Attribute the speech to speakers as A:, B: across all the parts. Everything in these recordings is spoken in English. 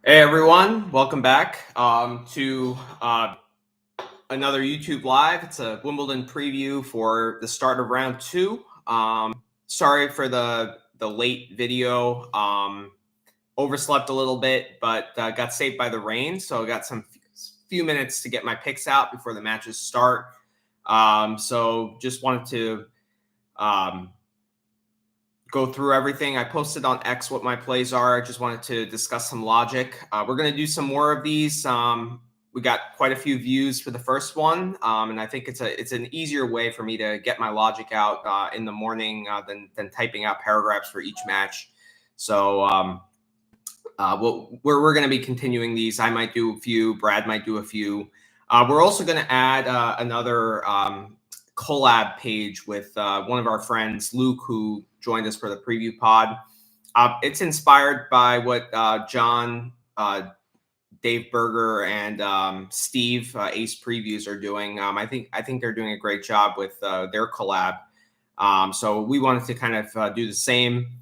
A: Hey everyone, welcome back to another YouTube Live. It's a Wimbledon preview for the start of round two. Sorry for the late video. Overslept a little bit, but got saved by the rain, so I got some few minutes to get my picks out before the matches start. So just wanted to go through everything. I posted on X what my plays are. I just wanted to discuss some logic. We're going to do some more of these. We got quite a few views for the first one, and I think it's an easier way for me to get my logic out in the morning than typing out paragraphs for each match. So we're going to be continuing these. I might do a few. Brad might do a few. We're also going to add another collab page with one of our friends, Luke, who joined us for the preview pod. It's inspired by what John, Dave Berger, and Steve Ace Previews are doing. I think they're doing a great job with their collab. So we wanted to kind of do the same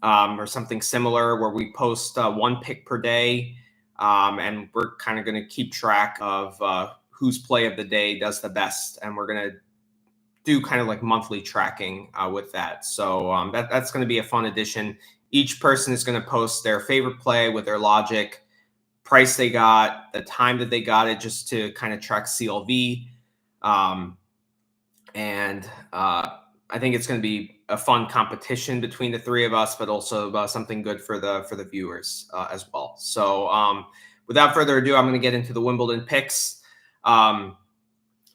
A: or something similar, where we post one pick per day, and we're kind of going to keep track of whose play of the day does the best, and we're going to do kind of like monthly tracking with that. So that's going to be a fun addition. Each person is going to post their favorite play with their logic, price they got, the time that they got it, just to kind of track CLV. And I think it's going to be a fun competition between the three of us, but also something good for the viewers as well. So without further ado, I'm going to get into the Wimbledon picks.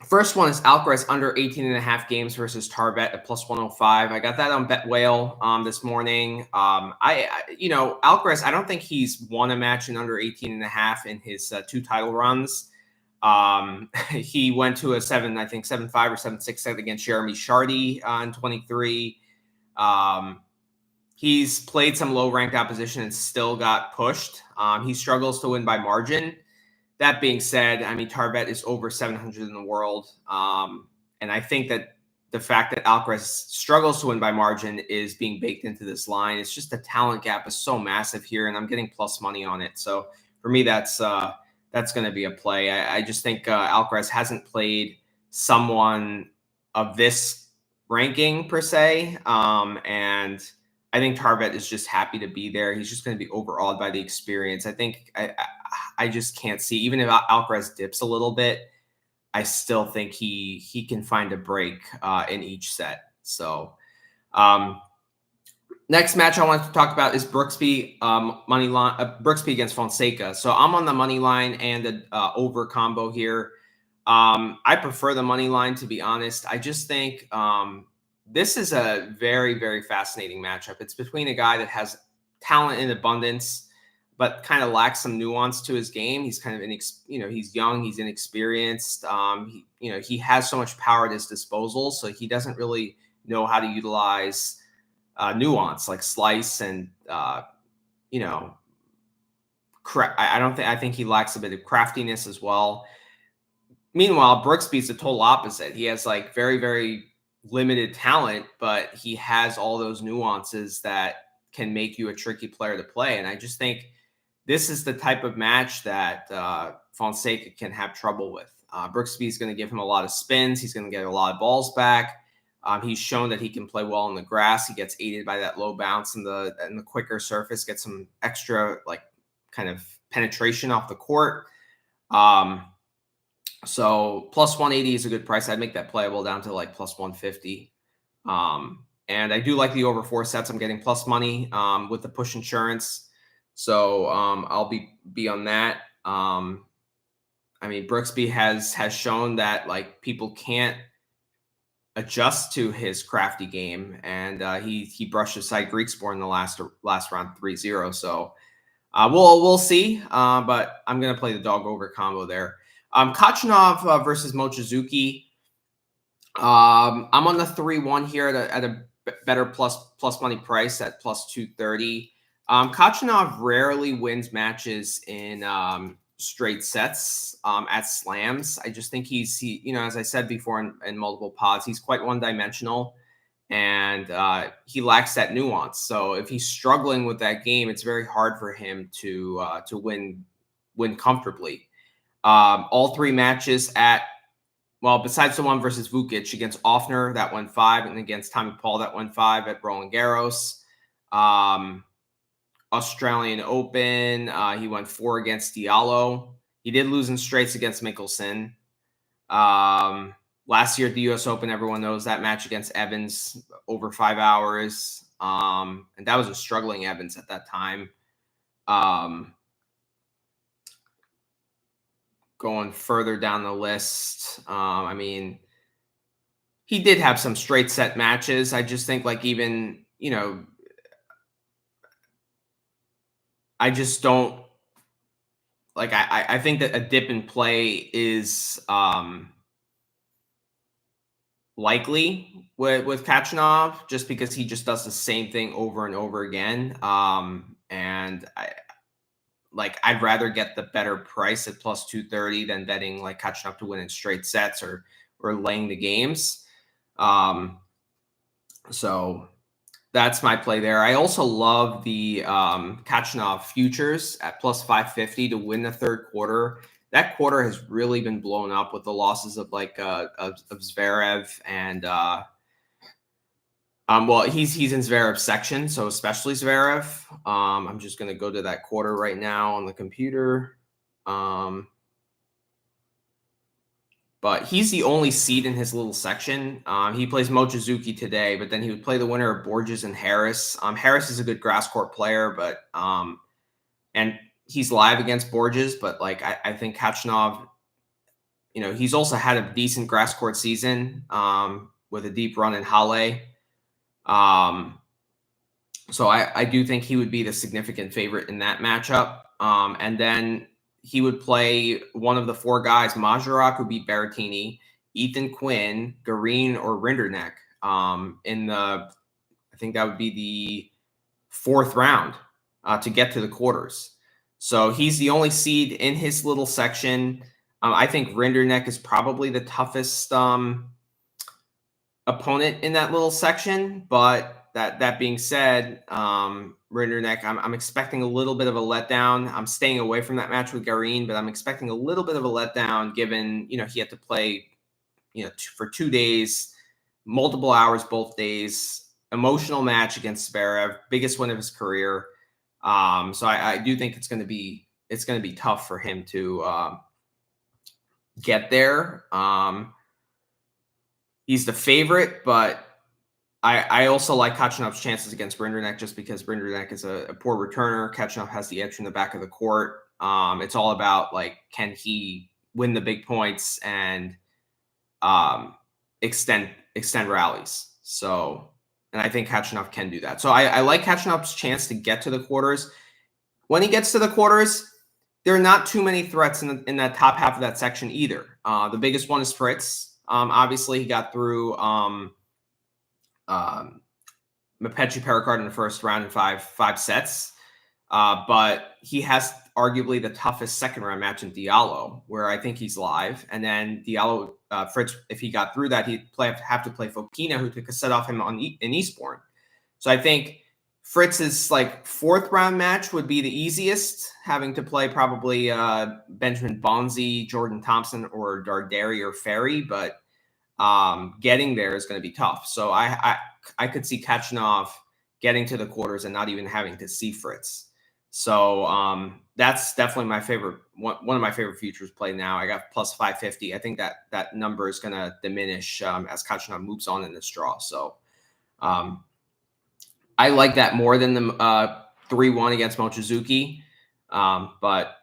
A: First one is Alcaraz under 18.5 games versus Tarbet at plus 105. I got that on Bet Whale this morning. Alcaraz, I don't think he's won a match in under 18.5 in his two title runs. He went to a 7-5 or 7-6 set against Jeremy Chardy in 23. He's played some low-ranked opposition and still got pushed. He struggles to win by margin. That being said, I mean, Tarbet is over 700 in the world. And I think that the fact that Alcaraz struggles to win by margin is being baked into this line. It's just the talent gap is so massive here, and I'm getting plus money on it. So for me, that's going to be a play. I just think Alcaraz hasn't played someone of this ranking per se. And I think Tarbet is just happy to be there. He's just going to be overawed by the experience. I think I just can't see, even if Alcaraz dips a little bit, I still think he can find a break in each set. So next match I wanted to talk about is Brooksby money line, Brooksby against Fonseca. So I'm on the money line and the over combo here. I prefer the money line, to be honest. I just think this is a very, very fascinating matchup. It's between a guy that has talent in abundance, but kind of lacks some nuance to his game. He's kind of he's young, he's inexperienced. He has so much power at his disposal, so he doesn't really know how to utilize nuance like slice and I think he lacks a bit of craftiness as well. Meanwhile, Brooksby's the total opposite. He has like very, very limited talent, but he has all those nuances that can make you a tricky player to play. And I just think this is the type of match that Fonseca can have trouble with. Brooksby is going to give him a lot of spins. He's going to get a lot of balls back. He's shown that he can play well on the grass. He gets aided by that low bounce and the quicker surface, gets some extra like kind of penetration off the court. So plus 180 is a good price. I'd make that playable down to like plus 150. And I do like the over 4 sets. I'm getting plus money with the push insurance. So I'll be on that. I mean, Brooksby has shown that like people can't adjust to his crafty game, and he brushed aside Greeksport in the last round 3-0. So we'll see. But I'm gonna play the dog over combo there. Kachanov versus Mochizuki. I'm on the 3-1 here at a better plus money price at plus 230. Kachanov rarely wins matches in straight sets at slams. I just think he as I said before in multiple pods, he's quite one-dimensional. and he lacks that nuance. So if he's struggling with that game, it's very hard for him to win comfortably. All three matches besides the one versus Vukic, against Offner, that went 5, and against Tommy Paul, that went 5 at Roland Garros. Australian Open, he went 4 against Diallo. He did lose in straights against Mickelson. Last year at the US Open, everyone knows that match against Evans, over 5 hours. And that was a struggling Evans at that time. Going further down the list, I mean, he did have some straight set matches. I just think, like, even, I just don't like. I think that a dip in play is likely with Kachanov, just because he just does the same thing over and over again. And I'd rather get the better price at plus 230 than betting like Kachanov to win in straight sets or laying the games. So that's my play there. I also love the Kachanov futures at plus 550 to win the third quarter. That quarter has really been blown up with the losses of Zverev and he's in Zverev's section, so especially Zverev. I'm just going to go to that quarter right now on the computer. But he's the only seed in his little section. He plays Mochizuki today, but then he would play the winner of Borges and Harris. Harris is a good grass court player, but and he's live against Borges, but I think Kachanov, he's also had a decent grass court season with a deep run in Halle. So I do think he would be the significant favorite in that matchup. And then he would play one of the 4 guys. Majerok would beat Berrettini, Ethan Quinn, Garin, or Rinderknecht I think that would be the 4th round to get to the quarters. So he's the only seed in his little section. I think Rinderknecht is probably the toughest opponent in that little section, but that being said, Rinderknecht, I'm expecting a little bit of a letdown. I'm staying away from that match with Garin, but I'm expecting a little bit of a letdown given, he had to play, for 2 days, multiple hours both days, emotional match against Zverev, biggest win of his career. So I do think it's going to be tough for him to get there. He's the favorite, but I also like Kachanov's chances against Rinderknecht just because Rinderknecht is a poor returner. Kachanov has the edge from the back of the court. It's all about, can he win the big points and extend rallies. So, and I think Kachanov can do that. So I like Kachanov's chance to get to the quarters. When he gets to the quarters, there are not too many threats in that top half of that section either. The biggest one is Fritz. Obviously, he got through Mepetri Pericard in the first round in five sets. But he has arguably the toughest second round match in Diallo, where I think he's live. And then Diallo, Fritz, if he got through that, he'd have to play Fokina, who took a set off him in Eastbourne. So I think Fritz's 4th round match would be the easiest, having to play probably Benjamin Bonzi, Jordan Thompson, or Darderi or Ferry. But getting there is going to be tough. So I could see Kachanov getting to the quarters and not even having to see Fritz. So that's definitely my favorite, one of my favorite futures play now. I got plus 550. I think that number is going to diminish as Kachanov moves on in this draw. So I like that more than the 3-1 against Mochizuki. But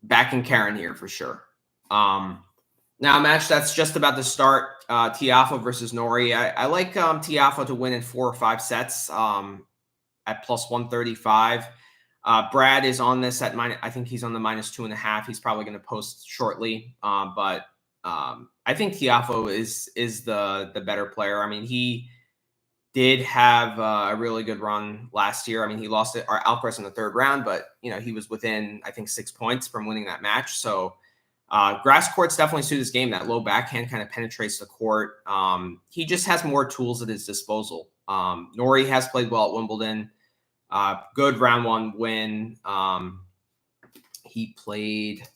A: backing Karen here for sure. Now, a match that's just about to start, Tiafoe versus Norrie. I like Tiafoe to win in 4 or 5 sets at plus 135. Brad is on this at I think he's on the minus 2.5. He's probably going to post shortly. But I think Tiafoe is the better player. I mean, he did have a really good run last year. I mean, he lost Alcaraz in the 3rd round, but he was within, I think, 6 points from winning that match. So Grass courts definitely suit his game. That low backhand kind of penetrates the court. He just has more tools at his disposal. Norrie has played well at Wimbledon. Good round one win. He played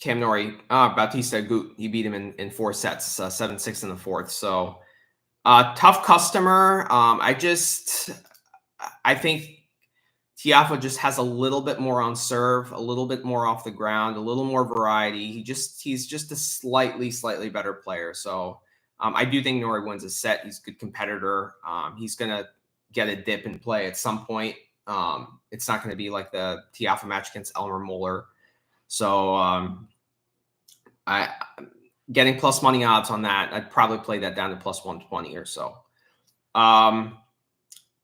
A: Cam Norrie, Bautista Agut. He beat him in 4 sets, 7-6 in the fourth. So tough customer. I think Tiafoe just has a little bit more on serve, a little bit more off the ground, a little more variety. He's just a slightly better player. So I do think Norrie wins a set. He's a good competitor. He's gonna get a dip in play at some point. It's not going to be like the Tiafoe match against Elmer Muller. So I getting plus money odds on that. I'd probably play that down to plus 120 or so.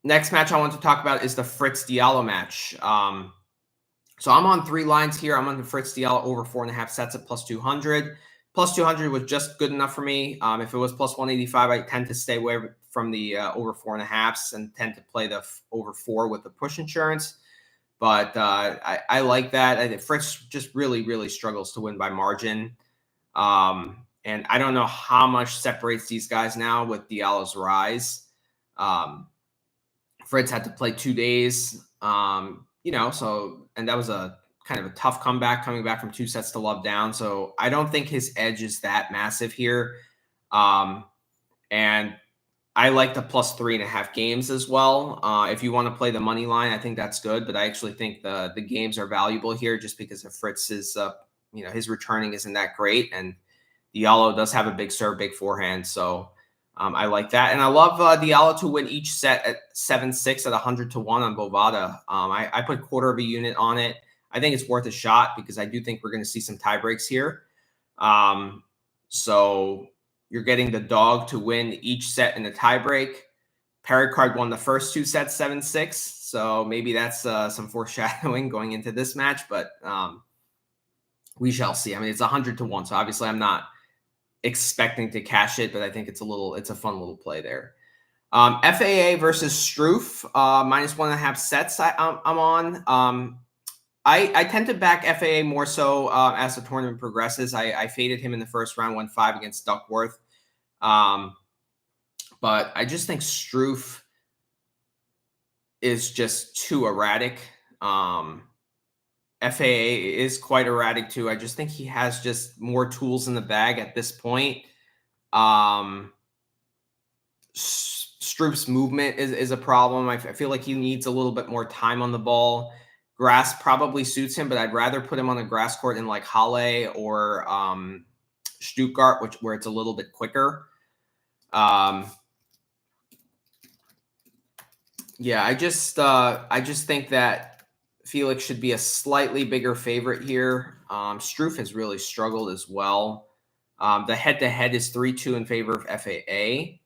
A: Next match I want to talk about is the Fritz Diallo match. So I'm on 3 lines here. I'm on the Fritz Diallo over 4.5 sets at plus 200. Plus 200 was just good enough for me. If it was plus 185, I tend to stay away from the over 4.5s and tend to play the over 4 with the push insurance. But I like that. I think Fritz just really struggles to win by margin. And I don't know how much separates these guys now with Diallo's rise. Fritz had to play 2 days, and that was a kind of a tough comeback coming back from 2 sets to love down. So I don't think his edge is that massive here. And I like the plus 3.5 games as well. If you want to play the money line, I think that's good. But I actually think the games are valuable here just because of Fritz's, his returning isn't that great. And Diallo does have a big serve, big forehand. So I like that. And I love Diallo to win each set at 7-6 at 100 to 1 on Bovada. I put 1/4 of a unit on it. I think it's worth a shot because I do think we're going to see some tie breaks here. So you're getting the dog to win each set in the tie break. Perricard won the first 2 sets 7-6. So maybe that's some foreshadowing going into this match, but we shall see. I mean, it's 100 to 1. So obviously I'm not expecting to cash it, but I think it's a fun little play there. FAA versus Struff, minus 1.5 sets I'm on. I tend to back FAA more so as the tournament progresses. I faded him in the first round, won 5 against Duckworth. But I just think Struff is just too erratic. FAA is quite erratic too. I just think he has just more tools in the bag at this point. Struff's movement is a problem. I feel like he needs a little bit more time on the ball. Grass probably suits him, but I'd rather put him on a grass court in like Halle or Stuttgart, where it's a little bit quicker. Yeah, I just think that Felix should be a slightly bigger favorite here. Struff has really struggled as well. The head-to-head is 3-2 in favor of FAA.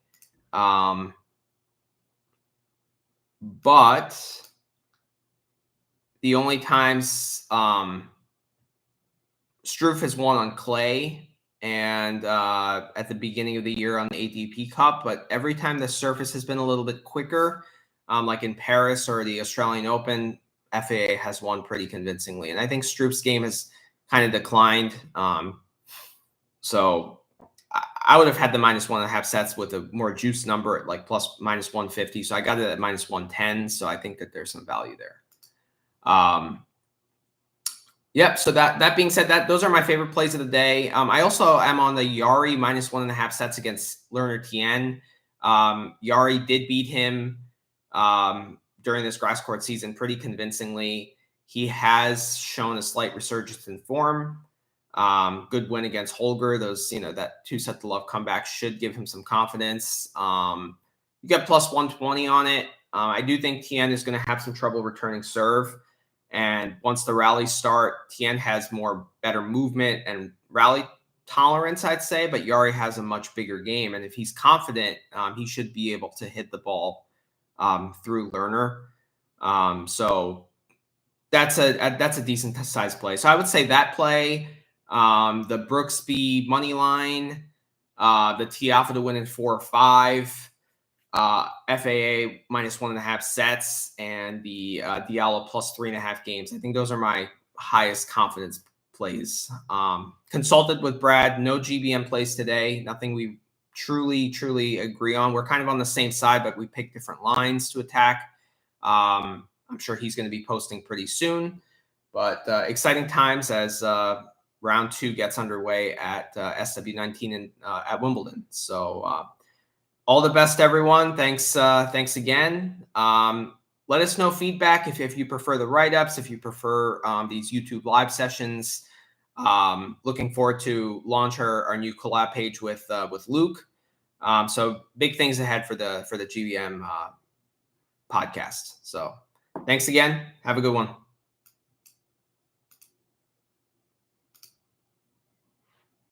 A: But the only times Struff has won on clay and at the beginning of the year on the ATP Cup, but every time the surface has been a little bit quicker, like in Paris or the Australian Open, FAA has won pretty convincingly. And I think Struff's game has kind of declined. So I would have had the minus 1.5 sets with a more juiced number at like minus 150. So I got it at minus 110. So I think that there's some value there. Yep. So that being said, those are my favorite plays of the day. I also am on the Yari minus 1.5 sets against Lerner Tien. Yari did beat him during this grass court season pretty convincingly. He has shown a slight resurgence in form. Good win against Holger. Those, that 2 set to love comeback should give him some confidence. You get plus 120 on it. I do think Tien is going to have some trouble returning serve. And once the rallies start, Tien has better movement and rally tolerance, I'd say, but Yari has a much bigger game. And if he's confident, he should be able to hit the ball through Lerner. So that's a decent size play. So I would say that play, the Brooksby money line, the Tiafoe to win in 4 or 5. FAA -1.5 sets, and the Diallo +3.5 games. I think those are my highest confidence plays. Consulted with Brad, no GBM plays today. Nothing we truly agree on. We're kind of on the same side, but we picked different lines to attack. I'm sure he's going to be posting pretty soon. But exciting times as round 2 gets underway at SW19 and at Wimbledon. So all the best, everyone. Thanks again. Let us know feedback if you prefer the write-ups, if you prefer these YouTube live sessions. Looking forward to launch our new collab page with Luke. So big things ahead for the GBM podcast. So thanks again. Have a good one.